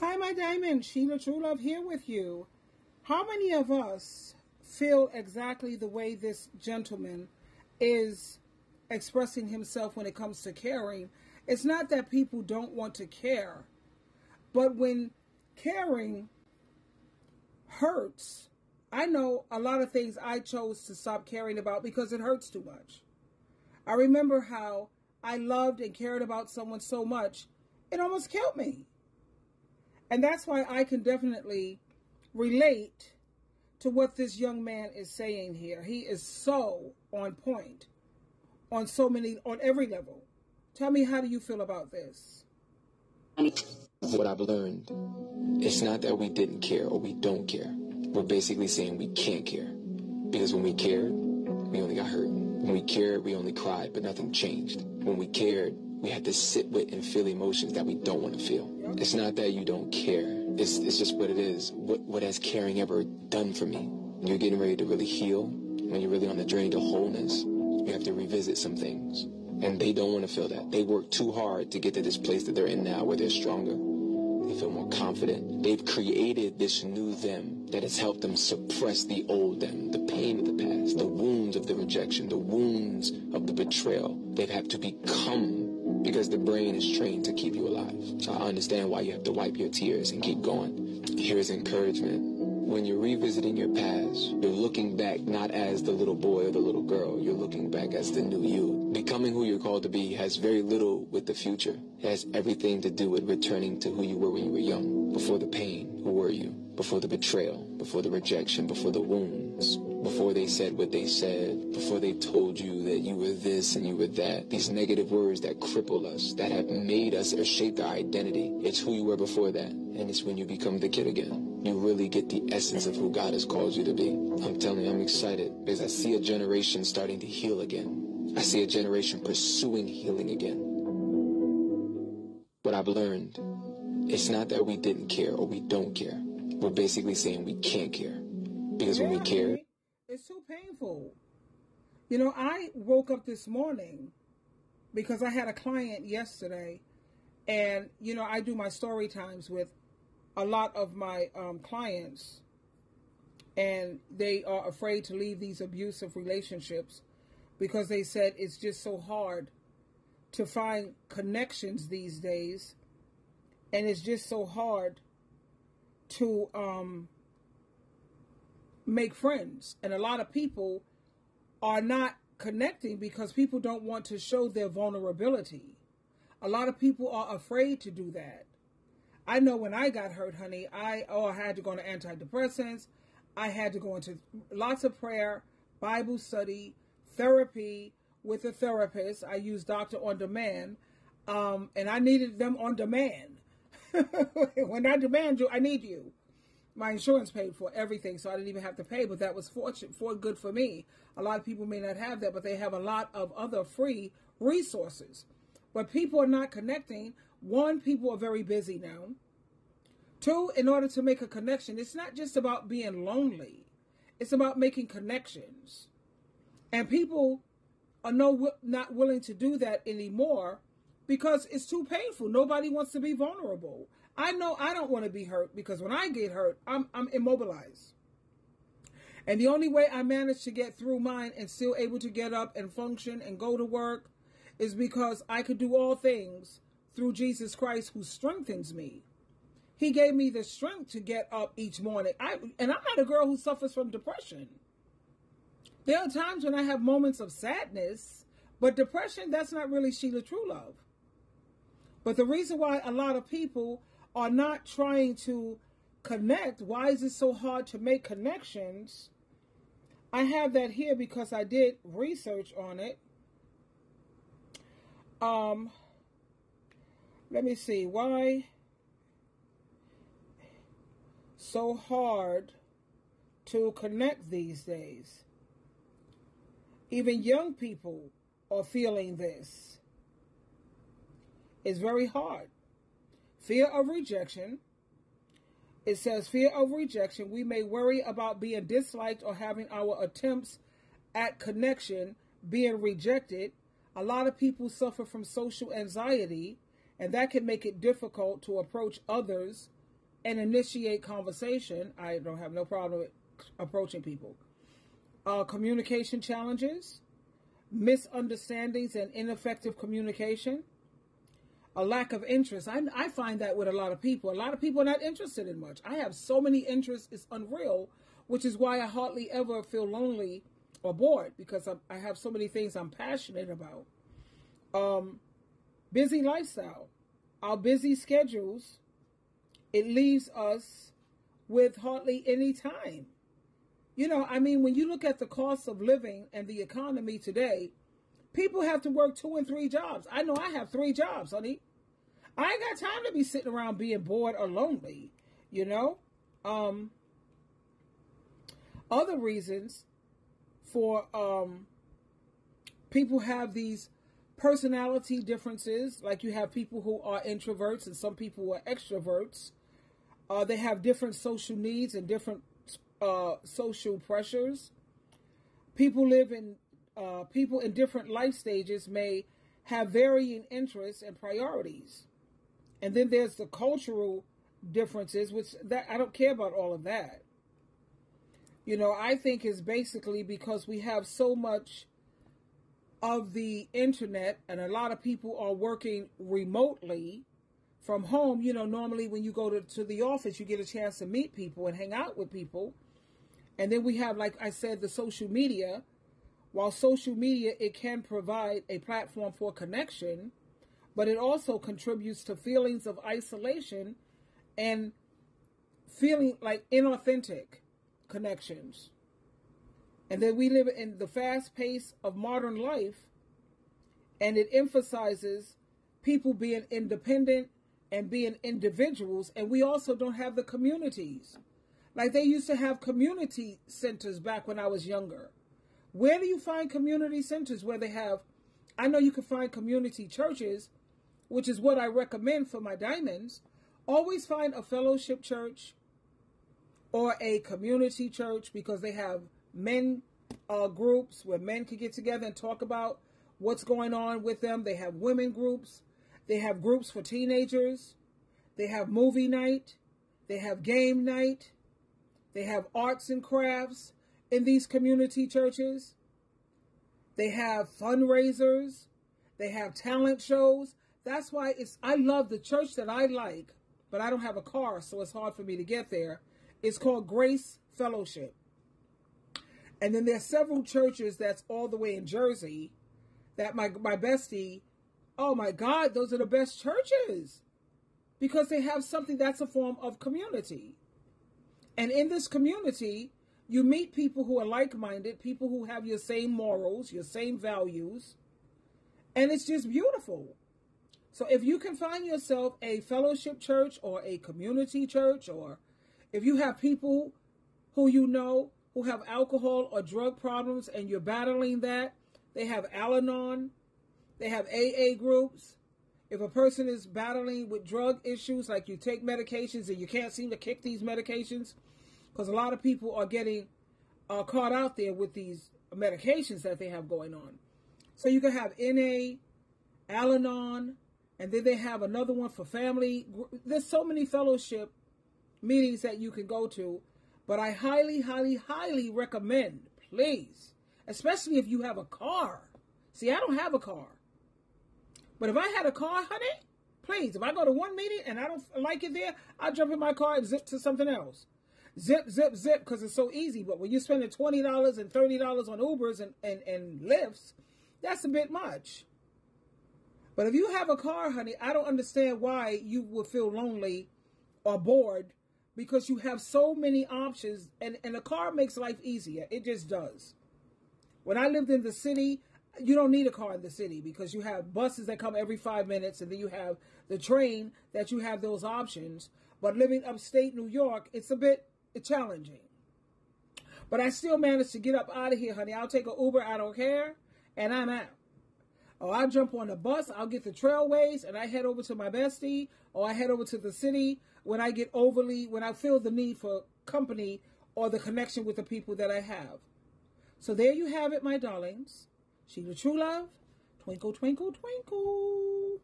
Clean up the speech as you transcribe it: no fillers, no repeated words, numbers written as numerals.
Hi, my diamond. SheilaTruelove here with you. How many of us feel exactly the way this gentleman is expressing himself when it comes to caring? It's not that people don't want to care, but when caring hurts, I know a lot of things I chose to stop caring about because it hurts too much. I remember how I loved and cared about someone so much, it almost killed me. And that's why I can definitely relate to what this young man is saying here. He is so on point on every level. Tell me, how do you feel about this? What I've learned, it's not that we didn't care or we don't care. We're basically saying we can't care. Because when we cared, we only got hurt. When we cared, we only cried, but nothing changed. When we cared, we had to sit with and feel emotions that we don't want to feel. It's not that you don't care. It's just what it is. What has caring ever done for me? When you're getting ready to really heal, when you're really on the journey to wholeness, you have to revisit some things. And they don't want to feel that. They work too hard to get to this place that they're in now where they're stronger. They feel more confident. They've created this new them that has helped them suppress the old them, the pain of the past, the wounds of the rejection, the wounds of the betrayal. They've had to become, because the brain is trained to keep you alive. So I understand why you have to wipe your tears and keep going. Here's encouragement. When you're revisiting your past, you're looking back not as the little boy or the little girl. You're looking back as the new you. Becoming who you're called to be has very little with the future. It has everything to do with returning to who you were when you were young. Before the pain, who were you? Before the betrayal, before the rejection, before the wounds, before they said what they said, before they told you that you were this and you were that. These negative words that cripple us, that have made us or shaped our identity. It's who you were before that. And it's when you become the kid again. You really get the essence of who God has called you to be. I'm telling you, I'm excited because I see a generation starting to heal again. I see a generation pursuing healing again. What I've learned, it's not that we didn't care or we don't care. We're basically saying we can't care. Because when we care, it's so painful. You know, I woke up this morning because I had a client yesterday, and, you know, I do my story times with a lot of my clients, and they are afraid to leave these abusive relationships because they said it's just so hard to find connections these days, and it's just so hard to make friends. And a lot of people are not connecting because people don't want to show their vulnerability. A lot of people are afraid to do that. I know when I got hurt, honey, I had to go into antidepressants. I had to go into lots of prayer, Bible study, therapy with a therapist. I used Doctor on Demand, and I needed them on demand. When I demand you, I need you. My insurance paid for everything, so I didn't even have to pay, but that was good for me. A lot of people may not have that, but they have a lot of other free resources. But people are not connecting. One, people are very busy now. Two, in order to make a connection, it's not just about being lonely. It's about making connections. And people are not willing to do that anymore because it's too painful. Nobody wants to be vulnerable. I know I don't want to be hurt because when I get hurt, I'm immobilized. And the only way I managed to get through mine and still able to get up and function and go to work is because I could do all things through Jesus Christ who strengthens me. He gave me the strength to get up each morning. And I'm not a girl who suffers from depression. There are times when I have moments of sadness, but depression, that's not really SheilaTruelove. But the reason why a lot of people are not trying to connect, why is it so hard to make connections? I have that here because I did research on it. Let me see. Why so hard to connect these days? Even young people are feeling this. It's very hard. Fear of rejection. It says, fear of rejection. We may worry about being disliked or having our attempts at connection being rejected. A lot of people suffer from social anxiety, and that can make it difficult to approach others and initiate conversation. I don't have no problem with approaching people. Communication challenges, misunderstandings and ineffective communication, a lack of interest. I find that with a lot of people. A lot of people are not interested in much. I have so many interests, it's unreal, which is why I hardly ever feel lonely or bored, because I have so many things I'm passionate about. Busy lifestyle. Our busy schedules, it leaves us with hardly any time. You know, I mean, when you look at the cost of living and the economy today, people have to work 2 and 3 jobs. I know I have 3 jobs, honey. I ain't got time to be sitting around being bored or lonely, you know. Other reasons for people have these personality differences, like you have people who are introverts and some people who are extroverts. They have different social needs and different social pressures. People in different life stages may have varying interests and priorities. And then there's the cultural differences, which that I don't care about all of that. You know, I think it's basically because we have so much of the internet and a lot of people are working remotely from home. You know, normally when you go to the office, you get a chance to meet people and hang out with people. And then we have, like I said, the social media. While social media, it can provide a platform for connection, but it also contributes to feelings of isolation and feeling like inauthentic connections. And then we live in the fast pace of modern life, and it emphasizes people being independent and being individuals, and we also don't have the communities. Like they used to have community centers back when I was younger. Where do you find community centers where they have, I know you can find community churches, which is what I recommend for my diamonds. Always find a fellowship church or a community church, because they have men groups where men can get together and talk about what's going on with them. They have women groups. They have groups for teenagers. They have movie night. They have game night. They have arts and crafts in these community churches. They have fundraisers. They have talent shows. That's why I love the church that I like, but I don't have a car, so it's hard for me to get there. It's called Grace Fellowship. And then there's several churches that's all the way in Jersey that my bestie, oh my God, those are the best churches, because they have something that's a form of community. And in this community, you meet people who are like-minded, people who have your same morals, your same values, and it's just beautiful. So if you can find yourself a fellowship church or a community church, or if you have people who you know who have alcohol or drug problems and you're battling that, they have Al-Anon, they have AA groups. If a person is battling with drug issues, like you take medications and you can't seem to kick these medications, because a lot of people are getting caught out there with these medications that they have going on. So you can have NA, Al-Anon, and then they have another one for family. There's so many fellowship meetings that you can go to, but I highly, highly, highly recommend, please, especially if you have a car. See, I don't have a car. But if I had a car, honey, please, if I go to one meeting and I don't like it there, I'll jump in my car and zip to something else. Zip, zip, zip, because it's so easy. But when you're spending $20 and $30 on Ubers and Lyfts, that's a bit much. But if you have a car, honey, I don't understand why you would feel lonely or bored, because you have so many options, and a car makes life easier. It just does. When I lived in the city, you don't need a car in the city, because you have buses that come every 5 minutes, and then you have the train that you have those options. But living upstate New York, it's a bit challenging. But I still managed to get up out of here, honey. I'll take an Uber, I don't care, and I'm out. Or I'll jump on the bus, I'll get the Trailways, and I head over to my bestie, or I head over to the city when I feel the need for company or the connection with the people that I have. So there you have it, my darlings. Sheila True Love, twinkle, twinkle, twinkle.